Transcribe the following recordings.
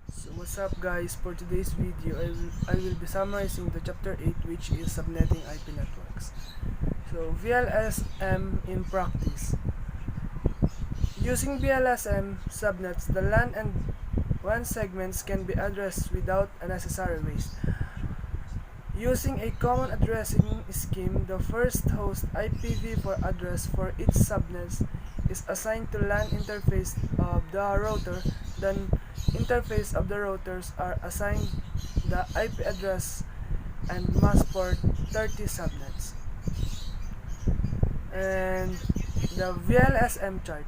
So what's up guys, for today's video I will be summarizing the chapter 8, which is subnetting IP networks. So VLSM in practice. Using VLSM subnets, the LAN and WAN segments can be addressed without unnecessary waste. Using a common addressing scheme, the first host IPv4 address for each subnet is assigned to LAN interface of the router. Then interface of the routers are assigned the IP address and mask for 30 subnets. And the VLSM chart.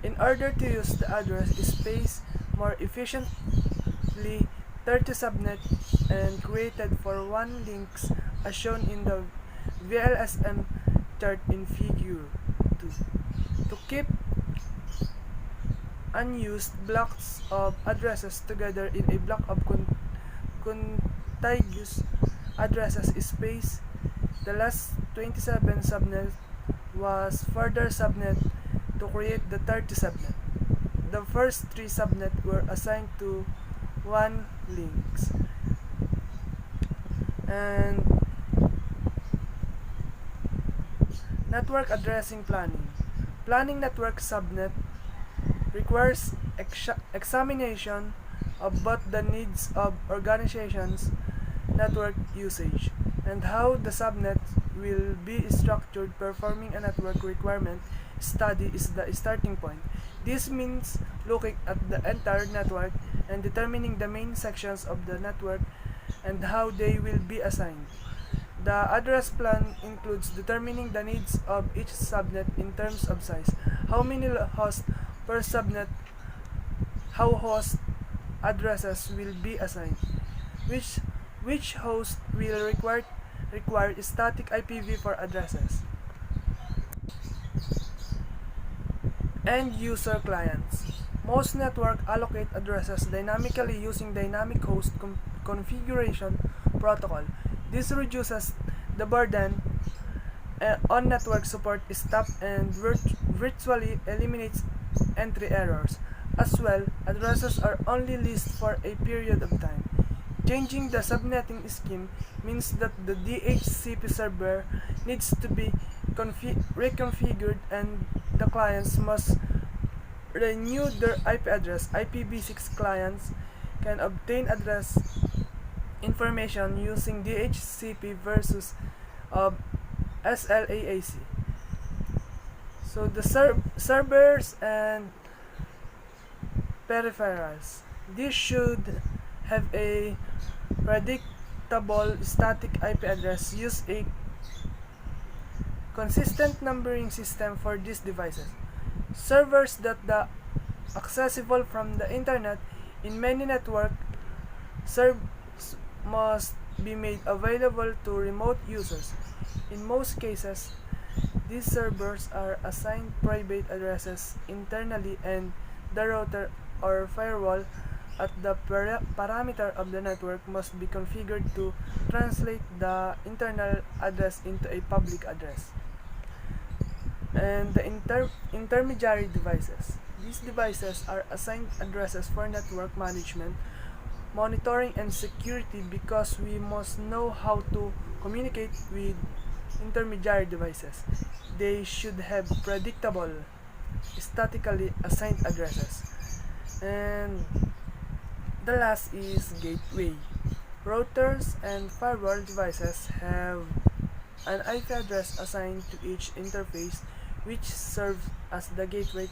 In order to use the address space more efficiently, 30 subnets and created for one links as shown in the VLSM chart in figure 2. To keep unused blocks of addresses together in a block of contiguous addresses space, the last 27 subnet was further subnet to create the 30 subnet. The first 3 subnet were assigned to one links. And network addressing planning. Planning network subnet requires examination of both the needs of organizations, network usage, and how the subnet will be structured. Performing a network requirement study is the starting point. This means looking at the entire network and determining the main sections of the network and how they will be assigned. The address plan includes determining the needs of each subnet in terms of size, how many hosts per subnet, how host addresses will be assigned, which host will require static IPv4 addresses, end user clients. Most networks allocate addresses dynamically using dynamic host configuration protocol. This reduces the burden on network support staff and virtually eliminates entry errors. As well, addresses are only listed for a period of time. Changing the subnetting scheme means that the DHCP server needs to be reconfigured and the clients must renew their IP address. IPv6 clients can obtain address information using DHCP versus SLAAC. So the servers and peripherals. This should have a predictable static IP address. Use a consistent numbering system for these devices. Servers that are accessible from the internet in many networks must be made available to remote users. In most cases, these servers are assigned private addresses internally, and the router or firewall at the parameter of the network must be configured to translate the internal address into a public address. And the intermediary devices. These devices are assigned addresses for network management, monitoring, and security. Because we must know how to communicate with intermediary devices, they should have predictable, statically assigned addresses. And the last is gateway. Routers and firewall devices have an IP address assigned to each interface, which serves as the gateway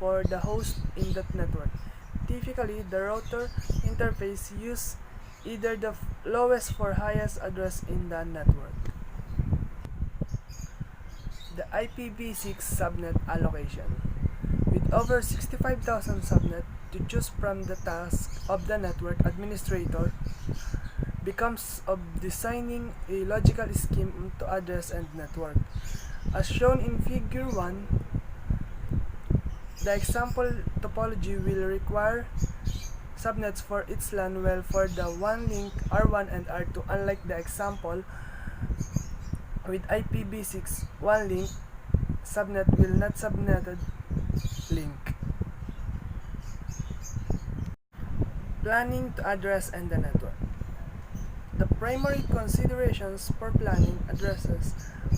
for the host in that network. Typically, the router interface uses either the lowest or highest address in the network. The IPv6 subnet allocation. With over 65,000 subnets to choose from, the task of the network administrator becomes of designing a logical scheme to address and network. As shown in figure 1, the example topology will require subnets for each LAN, while for the one link R1 and R2, unlike the example with IPv6, one link subnet will not subnetted link. Planning to address and the network. The primary considerations for planning addresses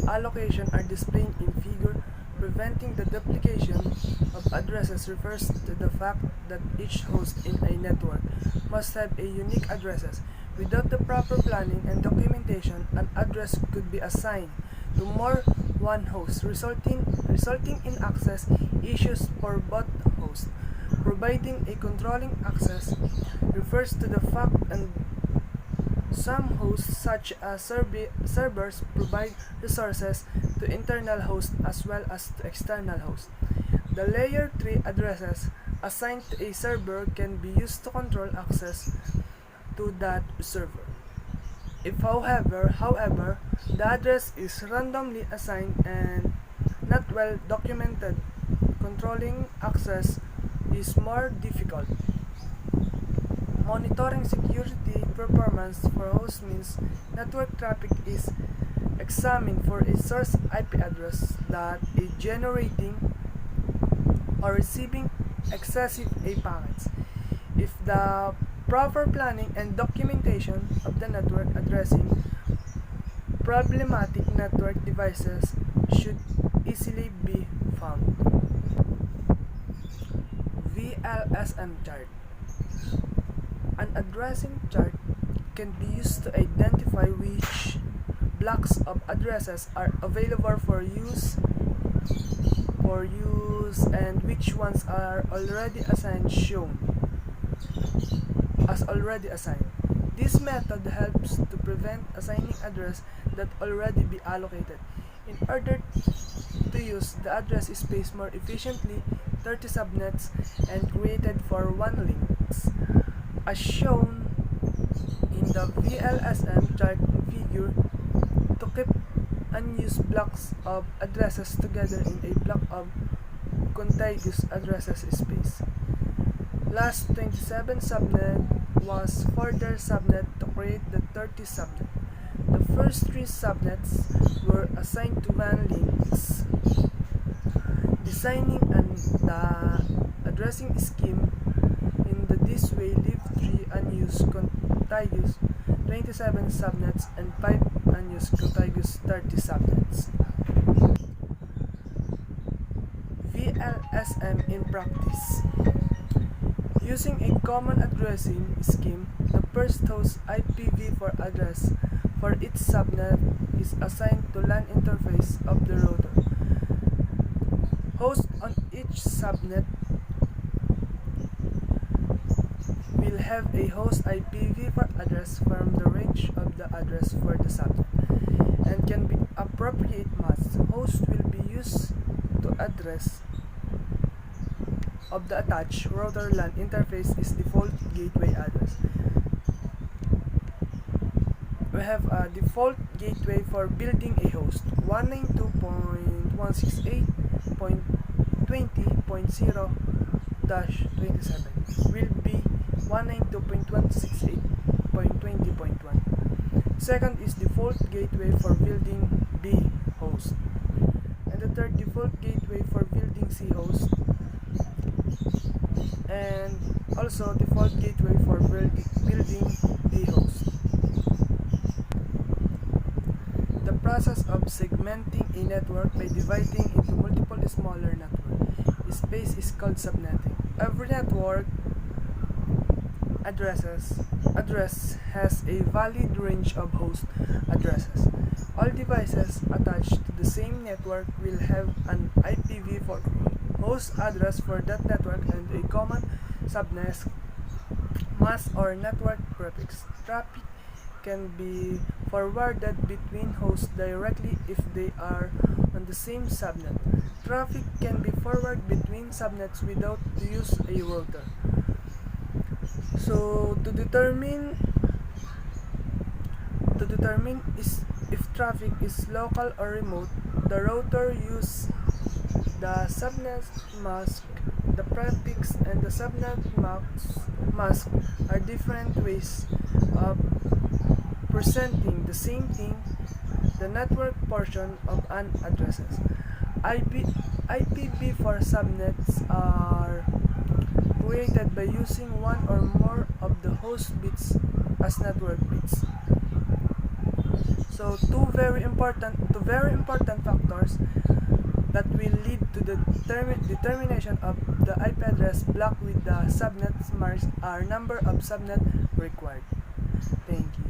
allocation are displayed in figure. Preventing the duplication of addresses refers to the fact that each host in a network must have a unique addresses. Without the proper planning and documentation, an address could be assigned to more one host, resulting in access issues for both hosts. Providing a controlling access refers to the fact and some hosts, such as servers, provide resources to internal hosts as well as to external hosts. The layer 3 addresses assigned to a server can be used to control access to that server. If however, the address is randomly assigned and not well documented, controlling access is more difficult. Monitoring security performance for hosts means network traffic is examined for a source IP address that is generating or receiving excessive A packets. If the proper planning and documentation of the network addressing problematic network devices should easily be found. VLSM chart. An addressing chart can be used to identify which blocks of addresses are available for use and which ones are already assigned shown as already assigned. This method helps to prevent assigning address that already be allocated. In order to use the address space more efficiently, 30 subnets and created for one links. As shown in the VLSM chart figure, to keep unused blocks of addresses together in a block of contiguous addresses space. Last 27 subnet was further subnet to create the 30 subnet. The first 3 subnets were assigned to WAN links. Designing and the addressing scheme in this way leave 3 unused contiguous 27 subnets and 5 unused contiguous 30 subnets. VLSM in practice. Using a common addressing scheme, the first host IPv4 address for each subnet is assigned to LAN interface of the router. Hosts on each subnet will have a host IPv4 address from the range of the address for the subnet and can be appropriate masks. Host will be used to address of the attached router LAN interface is default gateway address. We have a default gateway for building a host. 192.168.20.0-27 will be 192.168.20.1. Second is default gateway for building B host. And the third default gateway for building C host. And also default gateway for building D host. The process of segmenting a network by dividing into multiple smaller network space is called subnetting. Every network address has a valid range of host addresses. All devices attached to the same network will have an IPv4 host address for that network and a common subnet mask or network prefix. Traffic can be forwarded between hosts directly if they are on the same subnet. Traffic can be forwarded between subnets without the use of a router. So to determine if traffic is local or remote, the router uses the subnet mask. The prefix and the subnet mask are different ways of presenting the same thing, the network portion of an addresses. IPv4 subnets are created by using one or more of the host bits as network bits. So two very important factors that will lead to the determination of the IP address block with the subnet marks are number of subnet required. Thank you.